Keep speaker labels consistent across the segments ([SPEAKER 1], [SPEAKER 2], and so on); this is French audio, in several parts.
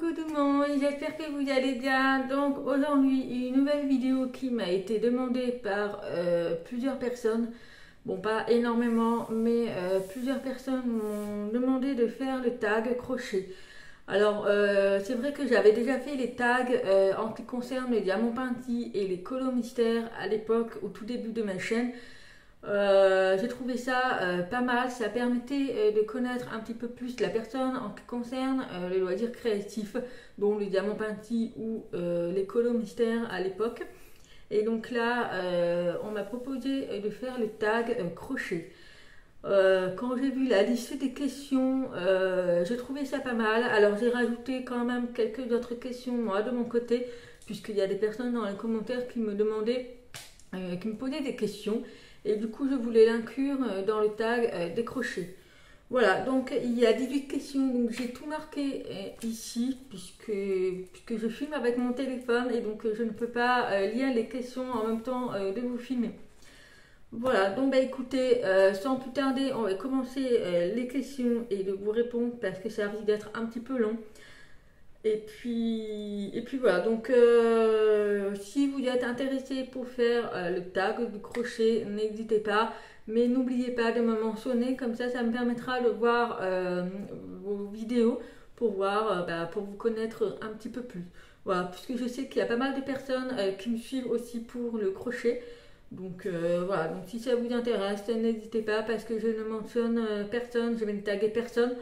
[SPEAKER 1] Coucou tout le monde, j'espère que vous allez bien. Donc aujourd'hui une nouvelle vidéo qui m'a été demandée par plusieurs personnes. Bon, pas énormément, mais plusieurs personnes m'ont demandé de faire le tag crochet. Alors c'est vrai que j'avais déjà fait les tags en ce qui concerne les diamants peintis et les colos mystères à l'époque, au tout début de ma chaîne. J'ai trouvé ça pas mal, ça permettait de connaître un petit peu plus la personne en ce qui concerne les loisirs créatifs, dont les diamants peintis ou les colos mystères à l'époque. Et donc là, on m'a proposé de faire le tag crochet. Quand j'ai vu la liste des questions, j'ai trouvé ça pas mal. Alors j'ai rajouté quand même quelques autres questions moi de mon côté, puisqu'il y a des personnes dans les commentaires qui me demandaient, qui me posaient des questions. Et du coup, je voulais l'inclure dans le tag des crochets. Voilà, donc il y a 18 questions, donc j'ai tout marqué ici, puisque je filme avec mon téléphone et donc je ne peux pas lire les questions en même temps de vous filmer. Voilà, donc bah écoutez, sans plus tarder, on va commencer les questions et de vous répondre parce que ça risque d'être un petit peu long. Et puis voilà, donc si vous êtes intéressé pour faire le tag du crochet, n'hésitez pas, mais n'oubliez pas de me mentionner, comme ça me permettra de voir vos vidéos pour voir, pour vous connaître un petit peu plus. Voilà, puisque je sais qu'il y a pas mal de personnes qui me suivent aussi pour le crochet. Donc voilà, donc si ça vous intéresse, n'hésitez pas parce que je ne mentionne personne, je vais ne taguer personne.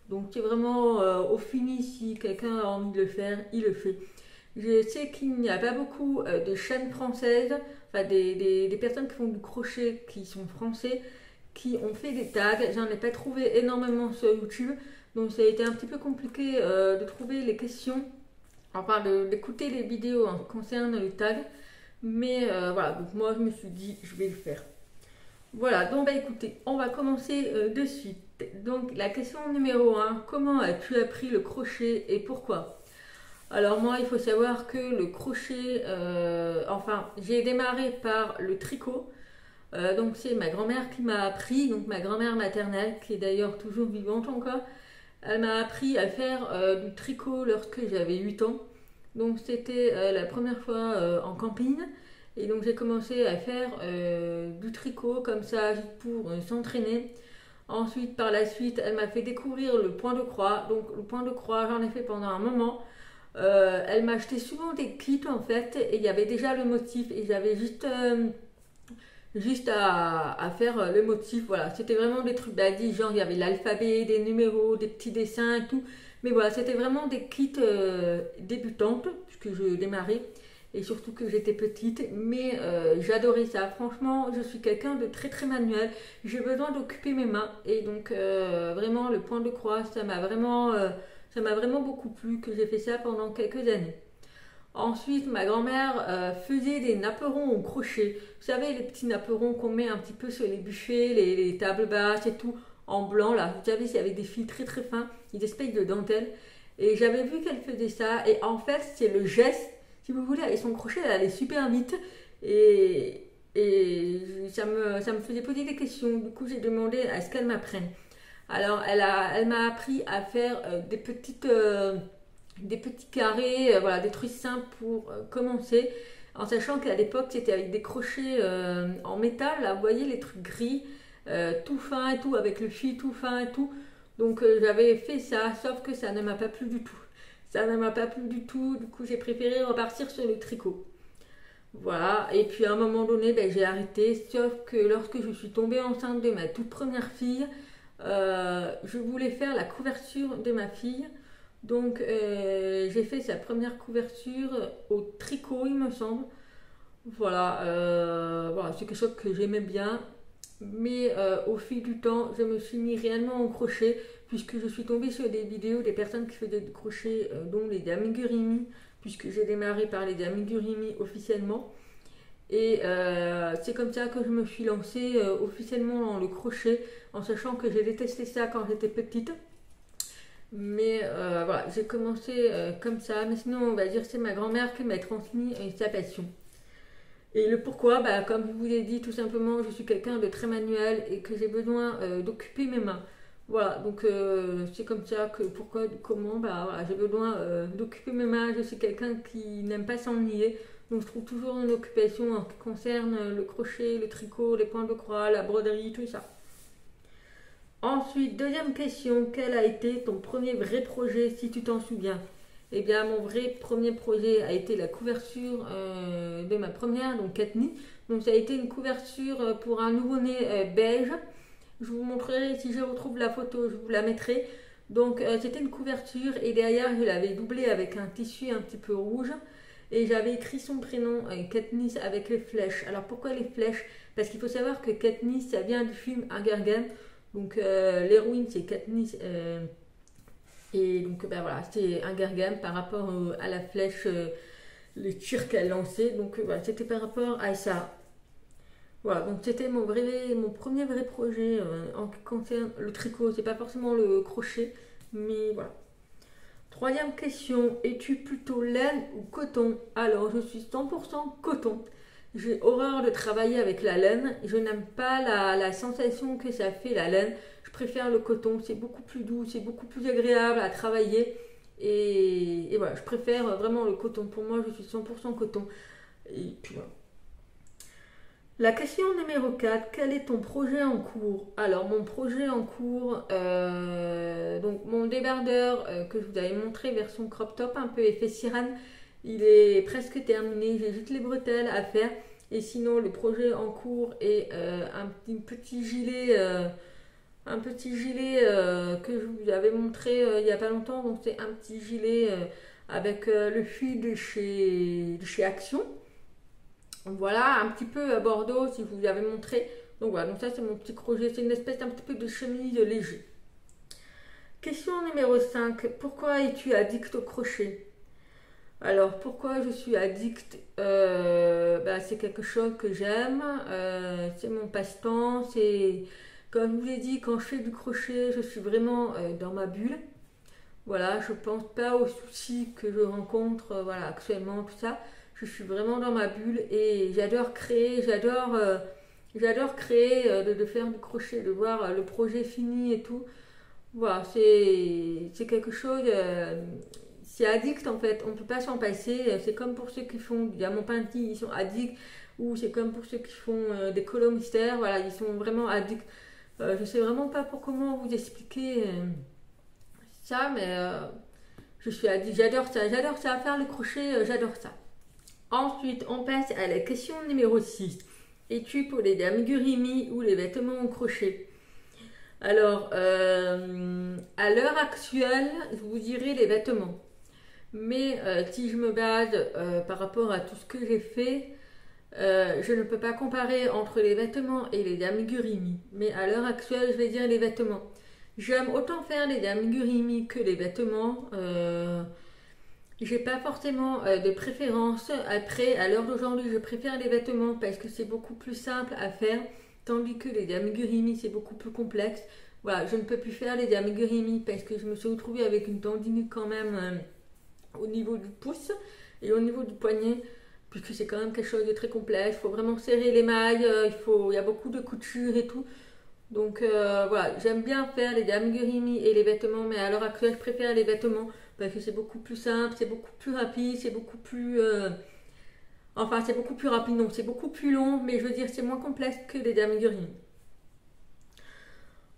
[SPEAKER 1] Donc c'est vraiment au fini, si quelqu'un a envie de le faire, il le fait. Je sais qu'il n'y a pas beaucoup de chaînes françaises, enfin des personnes qui font du crochet qui sont français, qui ont fait des tags. J'en ai pas trouvé énormément sur YouTube, donc ça a été un petit peu compliqué de trouver les questions, enfin d'écouter les vidéos en ce qui concerne les tags. Mais voilà, donc moi je me suis dit, je vais le faire. Voilà, donc bah écoutez, on va commencer de suite. Donc la question numéro 1, comment as-tu appris le crochet et pourquoi? Alors moi, il faut savoir que le crochet, enfin j'ai démarré par le tricot. Donc c'est ma grand-mère qui m'a appris, donc ma grand-mère maternelle, qui est d'ailleurs toujours vivante encore. Elle m'a appris à faire du tricot lorsque j'avais 8 ans. Donc c'était la première fois en camping. Et donc j'ai commencé à faire du tricot comme ça pour s'entraîner. Ensuite, par la suite, elle m'a fait découvrir le point de croix. Donc le point de croix, j'en ai fait pendant un moment. Elle m'a acheté souvent des kits en fait, et il y avait déjà le motif et j'avais juste à faire le motif. Voilà, c'était vraiment des trucs basiques, genre il y avait l'alphabet, des numéros, des petits dessins et tout. Mais voilà, c'était vraiment des kits débutantes puisque je démarrais et surtout que j'étais petite, mais j'adorais ça. Franchement, je suis quelqu'un de très très manuel. J'ai besoin d'occuper mes mains et donc vraiment le point de croix, ça m'a vraiment beaucoup plu que j'ai fait ça pendant quelques années. Ensuite, ma grand-mère faisait des napperons au crochet. Vous savez, les petits napperons qu'on met un petit peu sur les buffets, les tables basses et tout, en blanc là. Vous savez, c'est avec des fils très très fins, des espèces de dentelle. Et j'avais vu qu'elle faisait ça. Et en fait, c'est le geste. Si vous voulez, avec son crochet, elle allait super vite. Et ça me faisait poser des questions. Du coup, j'ai demandé à ce qu'elle m'apprenne. Alors, elle m'a appris à faire des petits carrés, voilà, des trucs simples pour commencer. En sachant qu'à l'époque, c'était avec des crochets en métal, là, vous voyez, les trucs gris, tout fin et tout, avec le fil tout fin et tout. Donc, j'avais fait ça, sauf que ça ne m'a pas plu du tout. Ça ne m'a pas plu du tout, du coup j'ai préféré repartir sur le tricot. Voilà, et puis à un moment donné, j'ai arrêté, sauf que lorsque je suis tombée enceinte de ma toute première fille, je voulais faire la couverture de ma fille. Donc j'ai fait sa première couverture au tricot, il me semble. Voilà, voilà, c'est quelque chose que j'aimais bien. Mais au fil du temps, je me suis mis réellement au crochet puisque je suis tombée sur des vidéos des personnes qui faisaient du crochet, dont les amigurumi, puisque j'ai démarré par les amigurumi officiellement. Et c'est comme ça que je me suis lancée officiellement dans le crochet, en sachant que j'ai détesté ça quand j'étais petite. Mais voilà, j'ai commencé comme ça. Mais sinon, on va dire c'est ma grand-mère qui m'a transmis sa passion. Et le pourquoi, comme je vous l'ai dit, tout simplement, je suis quelqu'un de très manuel et que j'ai besoin d'occuper mes mains. Voilà, donc c'est comme ça que pourquoi, comment, bah voilà, j'ai besoin d'occuper mes mains. Je suis quelqu'un qui n'aime pas s'ennuyer, donc je trouve toujours une occupation en ce qui concerne le crochet, le tricot, les points de croix, la broderie, tout ça. Ensuite, deuxième question, quel a été ton premier vrai projet si tu t'en souviens? Eh bien, mon vrai premier projet a été la couverture de ma première, donc Katni. Donc, ça a été une couverture pour un nouveau-né beige. Je vous montrerai si je retrouve la photo, je vous la mettrai. Donc, c'était une couverture et derrière, je l'avais doublée avec un tissu un petit peu rouge. Et j'avais écrit son prénom, Katniss, avec les flèches. Alors, pourquoi les flèches? Parce qu'il faut savoir que Katniss, ça vient du film Hunger Games. Donc, l'héroïne, c'est Katniss. Et donc, ben voilà, c'était Hunger Games par rapport à la flèche, les tirs qu'elle lançait. Donc, voilà, c'était par rapport à ça. Voilà, donc c'était mon premier vrai projet en ce qui concerne le tricot. C'est pas forcément le crochet, mais voilà. Troisième question, es-tu plutôt laine ou coton? Alors, je suis 100% coton. J'ai horreur de travailler avec la laine. Je n'aime pas la sensation que ça fait la laine. Je préfère le coton. C'est beaucoup plus doux, c'est beaucoup plus agréable à travailler. Et voilà, je préfère vraiment le coton. Pour moi, je suis 100% coton. Et puis voilà. La question numéro 4, quel est ton projet en cours? Alors, mon projet en cours, donc mon débardeur que je vous avais montré, version crop top, un peu effet sirène, il est presque terminé. J'ai juste les bretelles à faire. Et sinon, le projet en cours est un petit gilet, que je vous avais montré il n'y a pas longtemps. Donc, c'est un petit gilet avec le fil de chez Action. Voilà, un petit peu à Bordeaux, si je vous avais montré. Donc voilà, donc ça c'est mon petit crochet, c'est une espèce d'un petit peu de chemise léger. Question numéro 5, pourquoi es-tu addict au crochet? Alors pourquoi je suis addict? C'est quelque chose que j'aime, c'est mon passe-temps, c'est comme je vous l'ai dit, quand je fais du crochet, je suis vraiment dans ma bulle. Voilà, je pense pas aux soucis que je rencontre voilà, actuellement, tout ça. Je suis vraiment dans ma bulle et j'adore créer, j'adore créer, de faire du crochet, de voir le projet fini et tout. Voilà, c'est quelque chose, c'est addict en fait, on ne peut pas s'en passer. C'est comme pour ceux qui font du diamant peintille, ils sont addicts, ou c'est comme pour ceux qui font des colos mystères, voilà, ils sont vraiment addicts. Je sais vraiment pas pour comment vous expliquer ça, mais je suis addict, j'adore ça, faire le crochet, j'adore ça. Ensuite, on passe à la question numéro 6. Es-tu pour les amigurumi ou les vêtements au crochet? Alors, à l'heure actuelle, je vous dirais les vêtements. Mais si je me base par rapport à tout ce que j'ai fait, je ne peux pas comparer entre les vêtements et les amigurumi. Mais à l'heure actuelle, je vais dire les vêtements. J'aime autant faire les amigurumi que les vêtements. J'ai pas forcément de préférence. Après, à l'heure d'aujourd'hui, je préfère les vêtements parce que c'est beaucoup plus simple à faire, tandis que les amigurumi, c'est beaucoup plus complexe. Voilà, je ne peux plus faire les amigurumi parce que je me suis retrouvée avec une tendinite quand même au niveau du pouce et au niveau du poignet, puisque c'est quand même quelque chose de très complexe. Il faut vraiment serrer les mailles, il y a beaucoup de couture et tout. Donc voilà, j'aime bien faire les amigurumi et les vêtements, mais à l'heure actuelle, je préfère les vêtements parce que c'est beaucoup plus simple, c'est beaucoup plus rapide, c'est beaucoup plus... Enfin, c'est beaucoup plus rapide, non, c'est beaucoup plus long, mais je veux dire, c'est moins complexe que les amigurumi.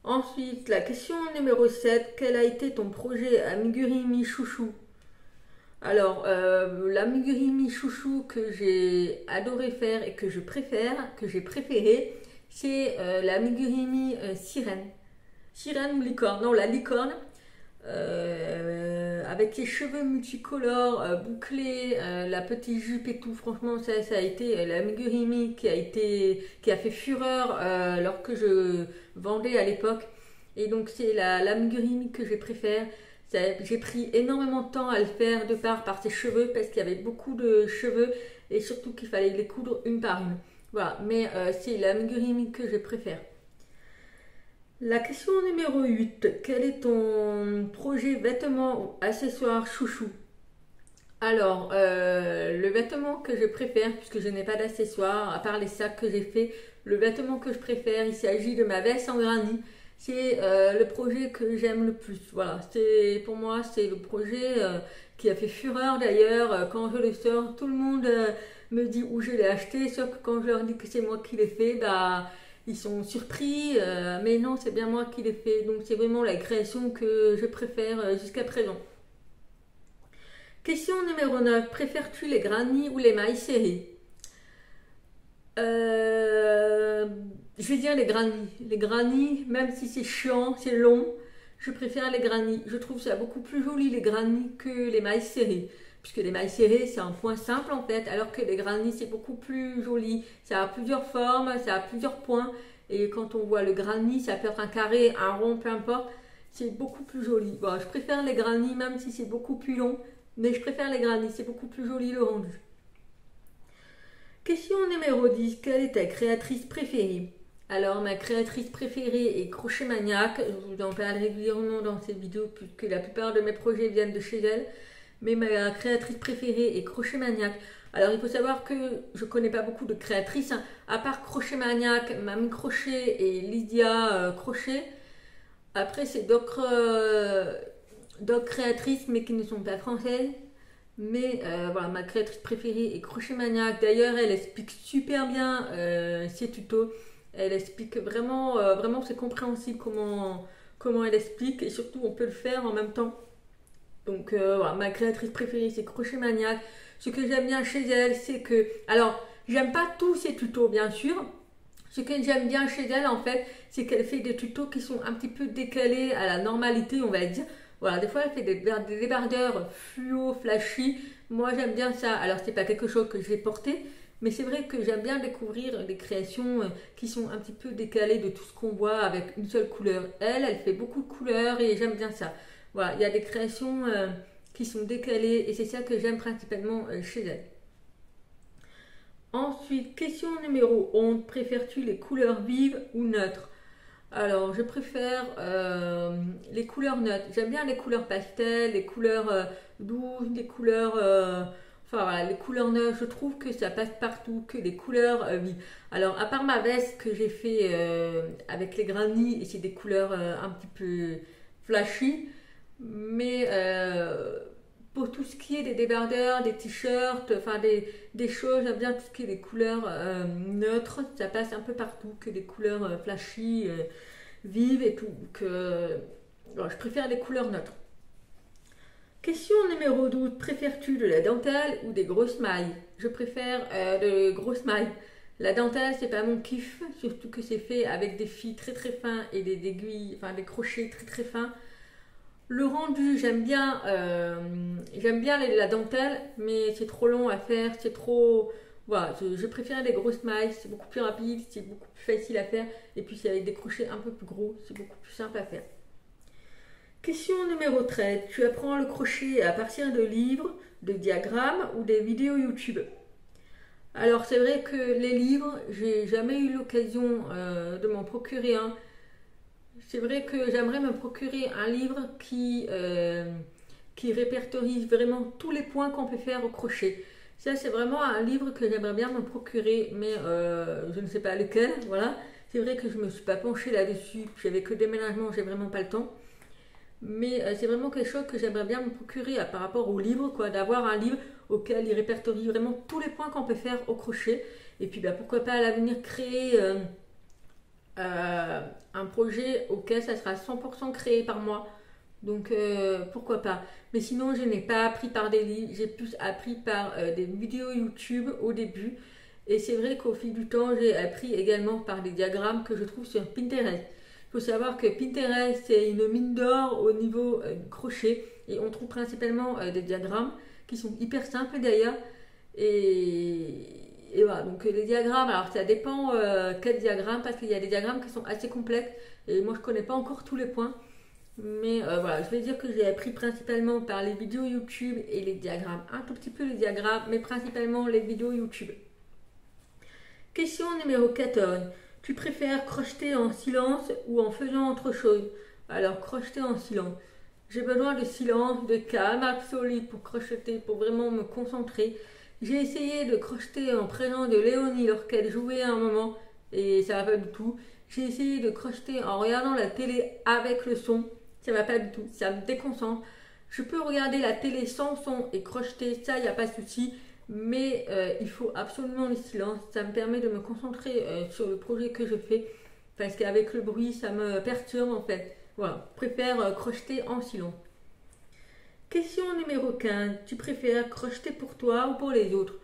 [SPEAKER 1] Ensuite, la question numéro 7, quel a été ton projet amigurumi chouchou? Alors, l'amigurumi chouchou que j'ai adoré faire et que je préfère, que j'ai préféré, c'est l'amigurumi sirène. Sirène ou licorne? Non, la licorne. Avec les cheveux multicolores, bouclés, la petite jupe et tout, franchement ça a été l'amigurumi qui a fait fureur lorsque je vendais à l'époque. Et donc c'est l'amigurumi que je préfère. J'ai pris énormément de temps à le faire de par ses cheveux parce qu'il y avait beaucoup de cheveux et surtout qu'il fallait les coudre une par une. Voilà, mais c'est l'amigurumi que je préfère. La question numéro 8. Quel est ton projet vêtements ou accessoires chouchou? Alors, le vêtement que je préfère, puisque je n'ai pas d'accessoires, à part les sacs que j'ai fait, le vêtement que je préfère, il s'agit de ma veste en granit. c'est le projet que j'aime le plus. Voilà, pour moi, c'est le projet qui a fait fureur d'ailleurs. Quand je le sors, tout le monde me dit où je l'ai acheté, sauf que quand je leur dis que c'est moi qui l'ai fait, bah, ils sont surpris. Mais non, c'est bien moi qui l'ai fait. Donc c'est vraiment la création que je préfère jusqu'à présent. Question numéro 9. Préfères-tu les granny ou les mailles serrées? Je vais dire les granny. Les granny, même si c'est chiant, c'est long, je préfère les granny. Je trouve ça beaucoup plus joli les granny que les mailles serrées. Puisque les mailles serrées, c'est un point simple en fait, alors que les granny, c'est beaucoup plus joli. Ça a plusieurs formes, ça a plusieurs points. Et quand on voit le granny, ça peut être un carré, un rond, peu importe. C'est beaucoup plus joli. Bon, je préfère les granny, même si c'est beaucoup plus long. Mais je préfère les granny, c'est beaucoup plus joli le rendu. Question numéro 10. Quelle est ta créatrice préférée? Alors, ma créatrice préférée est Crochet Maniac. Je vous en parle régulièrement dans ces vidéos puisque la plupart de mes projets viennent de chez elle. Mais ma créatrice préférée est Crochet Maniac. Alors, il faut savoir que je ne connais pas beaucoup de créatrices, hein. À part Crochet Maniac, Mamie Crochet et Lydia Crochet. Après, c'est d'autres créatrices, mais qui ne sont pas françaises. Mais voilà, ma créatrice préférée est Crochet Maniac. D'ailleurs, elle explique super bien ses tutos. Elle explique vraiment, vraiment c'est compréhensible comment elle explique. Et surtout, on peut le faire en même temps. Donc voilà, ma créatrice préférée, c'est Crochet Maniac. Ce que j'aime bien chez elle, c'est que... Alors, j'aime pas tous ses tutos, bien sûr. Ce que j'aime bien chez elle, en fait, c'est qu'elle fait des tutos qui sont un petit peu décalés à la normalité, on va dire. Voilà, des fois, elle fait des débardeurs fluo, flashy. Moi, j'aime bien ça. Alors, c'est pas quelque chose que je vais porter, mais c'est vrai que j'aime bien découvrir des créations qui sont un petit peu décalées de tout ce qu'on voit avec une seule couleur. Elle fait beaucoup de couleurs et j'aime bien ça. Voilà, il y a des créations qui sont décalées et c'est ça que j'aime principalement chez elle. Ensuite, question numéro 11. Préfères-tu les couleurs vives ou neutres? Alors, je préfère les couleurs neutres. J'aime bien les couleurs pastel, les couleurs douces, les couleurs... enfin voilà, les couleurs neutres, je trouve que ça passe partout, que les couleurs vives. Alors, à part ma veste que j'ai fait avec les granny, et c'est des couleurs un petit peu flashy, mais pour tout ce qui est des débardeurs, des t-shirts, enfin des choses, j'aime bien tout ce qui est des couleurs neutres, ça passe un peu partout, que des couleurs flashy, vives et tout. Alors, je préfère les couleurs neutres. Question numéro 12. Préfères-tu de la dentelle ou des grosses mailles? Je préfère de grosses mailles. La dentelle, c'est pas mon kiff, surtout que c'est fait avec des fils très très fins et des aiguilles, enfin des crochets très très fins. Le rendu, j'aime bien la dentelle, mais c'est trop long à faire, c'est trop... Voilà, je préfère les grosses mailles, c'est beaucoup plus rapide, c'est beaucoup plus facile à faire, et puis c'est avec des crochets un peu plus gros, c'est beaucoup plus simple à faire. Question numéro 13. Tu apprends le crochet à partir de livres, de diagrammes ou des vidéos YouTube? Alors c'est vrai que les livres, j'ai jamais eu l'occasion de m'en procurer un. C'est vrai que j'aimerais me procurer un livre qui répertorie vraiment tous les points qu'on peut faire au crochet. Ça, c'est vraiment un livre que j'aimerais bien me procurer, mais je ne sais pas lequel. Voilà. C'est vrai que je ne me suis pas penchée là-dessus. J'avais que déménagement, j'ai vraiment pas le temps. Mais c'est vraiment quelque chose que j'aimerais bien me procurer par rapport au livre, quoi, d'avoir un livre auquel il répertorie vraiment tous les points qu'on peut faire au crochet. Et puis bah, pourquoi pas à l'avenir créer un projet auquel ça sera 100% créé par moi. Donc pourquoi pas. Mais sinon je n'ai pas appris par des livres, j'ai plus appris par des vidéos YouTube au début. Et c'est vrai qu'au fil du temps j'ai appris également par des diagrammes que je trouve sur Pinterest. Il faut savoir que Pinterest c'est une mine d'or au niveau du crochet. Et on trouve principalement des diagrammes qui sont hyper simples d'ailleurs. Et voilà, donc les diagrammes, alors ça dépend quel diagramme, parce qu'il y a des diagrammes qui sont assez complexes et moi je connais pas encore tous les points. Mais voilà, je vais dire que j'ai appris principalement par les vidéos YouTube et les diagrammes. Un tout petit peu les diagrammes, mais principalement les vidéos YouTube. Question numéro 14. Tu préfères crocheter en silence ou en faisant autre chose? Alors, crocheter en silence. J'ai besoin de silence, de calme absolu pour crocheter, pour vraiment me concentrer. J'ai essayé de crocheter en présence de Léonie lorsqu'elle jouait à un moment et ça va pas du tout. J'ai essayé de crocheter en regardant la télé avec le son, ça va pas du tout, ça me déconcentre. Je peux regarder la télé sans son et crocheter, ça il n'y a pas de souci, mais il faut absolument le silence, ça me permet de me concentrer sur le projet que je fais, parce qu'avec le bruit ça me perturbe en fait. Voilà, je préfère crocheter en silence. Question numéro 15. Tu préfères crocheter pour toi ou pour les autres?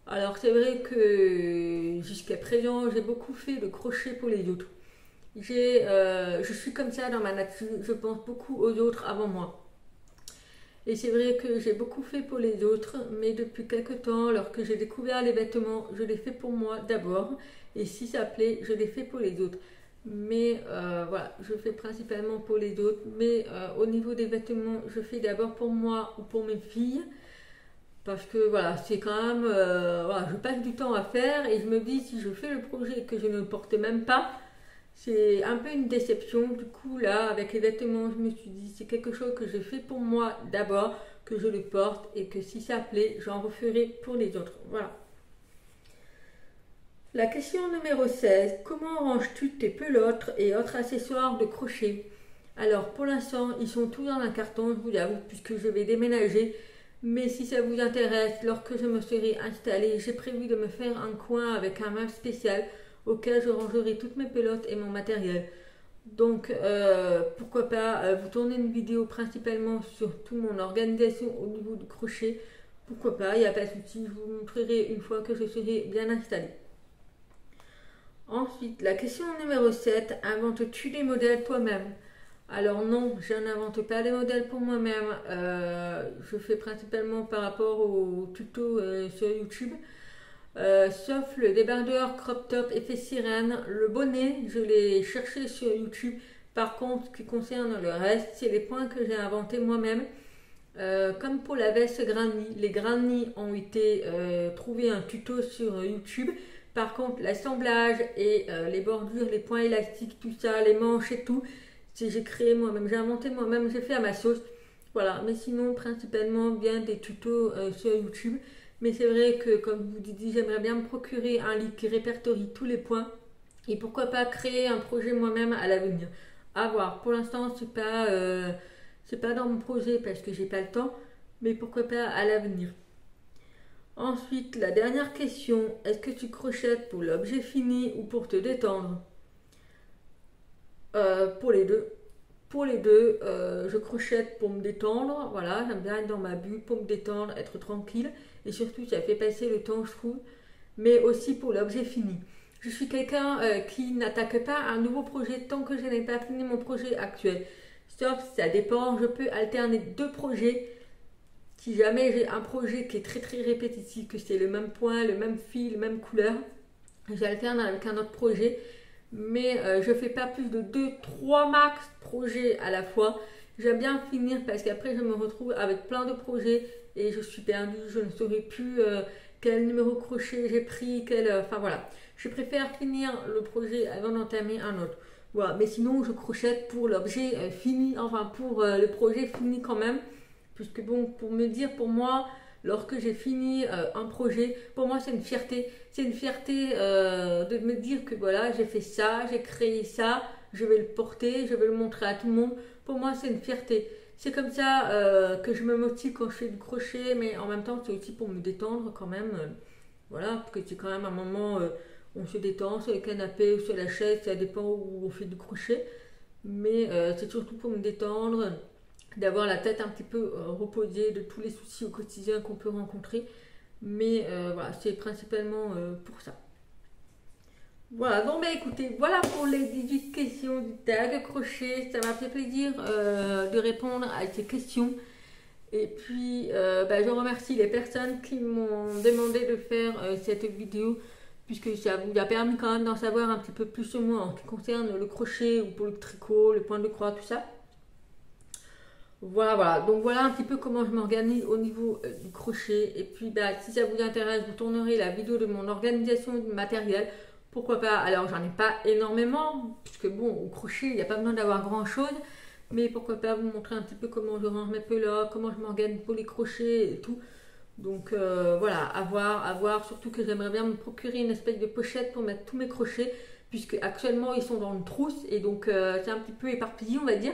[SPEAKER 1] Alors c'est vrai que jusqu'à présent j'ai beaucoup fait de crochet pour les autres. Je suis comme ça dans ma nature, je pense beaucoup aux autres avant moi. Et c'est vrai que j'ai beaucoup fait pour les autres, mais depuis quelque temps, lorsque j'ai découvert les vêtements, je les fais pour moi d'abord. Et si ça plaît, je les fais pour les autres. Mais voilà, je fais principalement pour les autres. Mais au niveau des vêtements, je fais d'abord pour moi ou pour mes filles. Parce que voilà, c'est quand même... voilà, je passe du temps à faire et je me dis, si je fais le projet et que je ne le porte même pas, c'est un peu une déception. Du coup, là, avec les vêtements, je me suis dit, c'est quelque chose que je fais pour moi d'abord, que je le porte et que si ça plaît, j'en referai pour les autres. Voilà. La question numéro 16. Comment ranges-tu tes pelotes et autres accessoires de crochet? Alors, pour l'instant, ils sont tous dans un carton, je vous l'avoue, puisque je vais déménager. Mais si ça vous intéresse, lorsque je me serai installée, j'ai prévu de me faire un coin avec un meuble spécial auquel je rangerai toutes mes pelotes et mon matériel. Donc, pourquoi pas vous tourner une vidéo principalement sur toute mon organisation au niveau du crochet. Pourquoi pas, il n'y a pas de souci, je vous montrerai une fois que je serai bien installée. Ensuite, la question numéro 7. Inventes-tu des modèles toi-même? Alors non, je n'invente pas les modèles pour moi-même. Je fais principalement par rapport aux tutos sur YouTube. Sauf le débardeur crop top effet sirène, le bonnet, je l'ai cherché sur YouTube. Par contre, ce qui concerne le reste, c'est les points que j'ai inventés moi-même. Comme pour la veste granny, les granny ont été trouvés un tuto sur YouTube. Par contre, l'assemblage et les bordures, les points élastiques, tout ça, les manches et tout, j'ai créé moi-même, j'ai inventé moi-même, j'ai fait à ma sauce. Voilà, mais sinon, principalement bien des tutos sur YouTube. Mais c'est vrai que, comme je vous dis, j'aimerais bien me procurer un livre qui répertorie tous les points. Et pourquoi pas créer un projet moi-même à l'avenir. À voir. Pour l'instant, c'est pas dans mon projet parce que j'ai pas le temps. Mais pourquoi pas à l'avenir. Ensuite, la dernière question. Est-ce que tu crochettes pour l'objet fini ou pour te détendre? Pour les deux. Pour les deux, je crochette pour me détendre. Voilà, j'aime bien être dans ma bulle pour me détendre, être tranquille. Et surtout, ça fait passer le temps, je trouve. Mais aussi pour l'objet fini. Je suis quelqu'un qui n'attaque pas un nouveau projet tant que je n'ai pas fini mon projet actuel. Sauf, ça dépend, je peux alterner deux projets. Si jamais j'ai un projet qui est très très répétitif, que c'est le même point, le même fil, la même couleur, j'alterne avec un autre projet. Mais je fais pas plus de 2-3 max projets à la fois. J'aime bien finir parce qu'après je me retrouve avec plein de projets et je suis perdue, je ne saurais plus quel numéro crochet j'ai pris, enfin voilà. Je préfère finir le projet avant d'entamer un autre. Voilà, mais sinon je crochette pour l'objet fini, enfin pour le projet fini quand même. Puisque bon, pour me dire, pour moi, lorsque j'ai fini un projet, pour moi c'est une fierté. C'est une fierté de me dire que voilà, j'ai fait ça, j'ai créé ça, je vais le porter, je vais le montrer à tout le monde. Pour moi c'est une fierté. C'est comme ça que je me motive quand je fais du crochet, mais en même temps c'est aussi pour me détendre quand même. Voilà, parce que c'est quand même un moment où on se détend sur le canapé ou sur la chaise, ça dépend où on fait du crochet. Mais c'est surtout pour me détendre, d'avoir la tête un petit peu reposée de tous les soucis au quotidien qu'on peut rencontrer. Mais voilà, c'est principalement pour ça. Voilà, donc bah, écoutez, voilà pour les 18 questions du tag crochet. Ça m'a fait plaisir de répondre à ces questions. Et puis, je remercie les personnes qui m'ont demandé de faire cette vidéo, puisque ça vous a permis quand même d'en savoir un petit peu plus sur moi en ce qui concerne le crochet ou pour le tricot, le point de croix, tout ça. Voilà. Donc voilà un petit peu comment je m'organise au niveau du crochet. Et puis, si ça vous intéresse, vous tournerez la vidéo de mon organisation du matériel. Pourquoi pas? Alors, j'en ai pas énormément, puisque bon, au crochet, il n'y a pas besoin d'avoir grand-chose. Mais pourquoi pas vous montrer un petit peu comment je range mes pelotes, comment je m'organise pour les crochets et tout. Donc voilà, à voir. Surtout que j'aimerais bien me procurer une espèce de pochette pour mettre tous mes crochets. puisque actuellement ils sont dans une trousse et donc c'est un petit peu éparpillé, on va dire.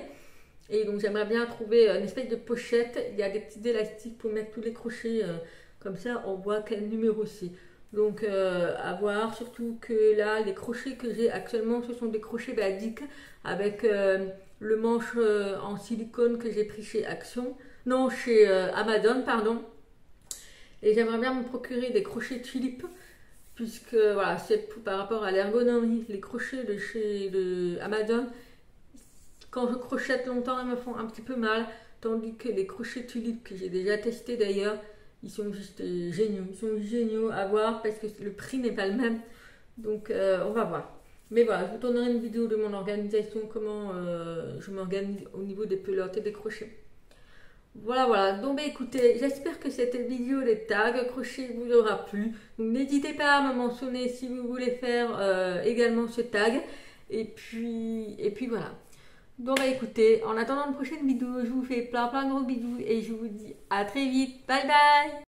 [SPEAKER 1] Et donc j'aimerais bien trouver une espèce de pochette. Il y a des petits élastiques pour mettre tous les crochets, comme ça on voit quel numéro c'est. Donc à voir, surtout que là les crochets que j'ai actuellement ce sont des crochets basiques avec le manche en silicone que j'ai pris chez Action, non chez Amazon pardon. Et j'aimerais bien me procurer des crochets Tulip, puisque voilà, c'est par rapport à l'ergonomie. Les crochets de chez Amazon, quand je crochette longtemps, ils me font un petit peu mal, tandis que les crochets Tulip que j'ai déjà testés d'ailleurs, ils sont juste géniaux. Ils sont géniaux à voir parce que le prix n'est pas le même. Donc on va voir. Mais voilà, je vous tournerai une vidéo de mon organisation, comment je m'organise au niveau des pelotes et des crochets. Voilà. Donc écoutez, j'espère que cette vidéo des tags crochets vous aura plu. Donc n'hésitez pas à me mentionner si vous voulez faire également ce tag. Et puis voilà. Donc écoutez, en attendant une prochaine vidéo, je vous fais plein de gros bisous et je vous dis à très vite. Bye bye.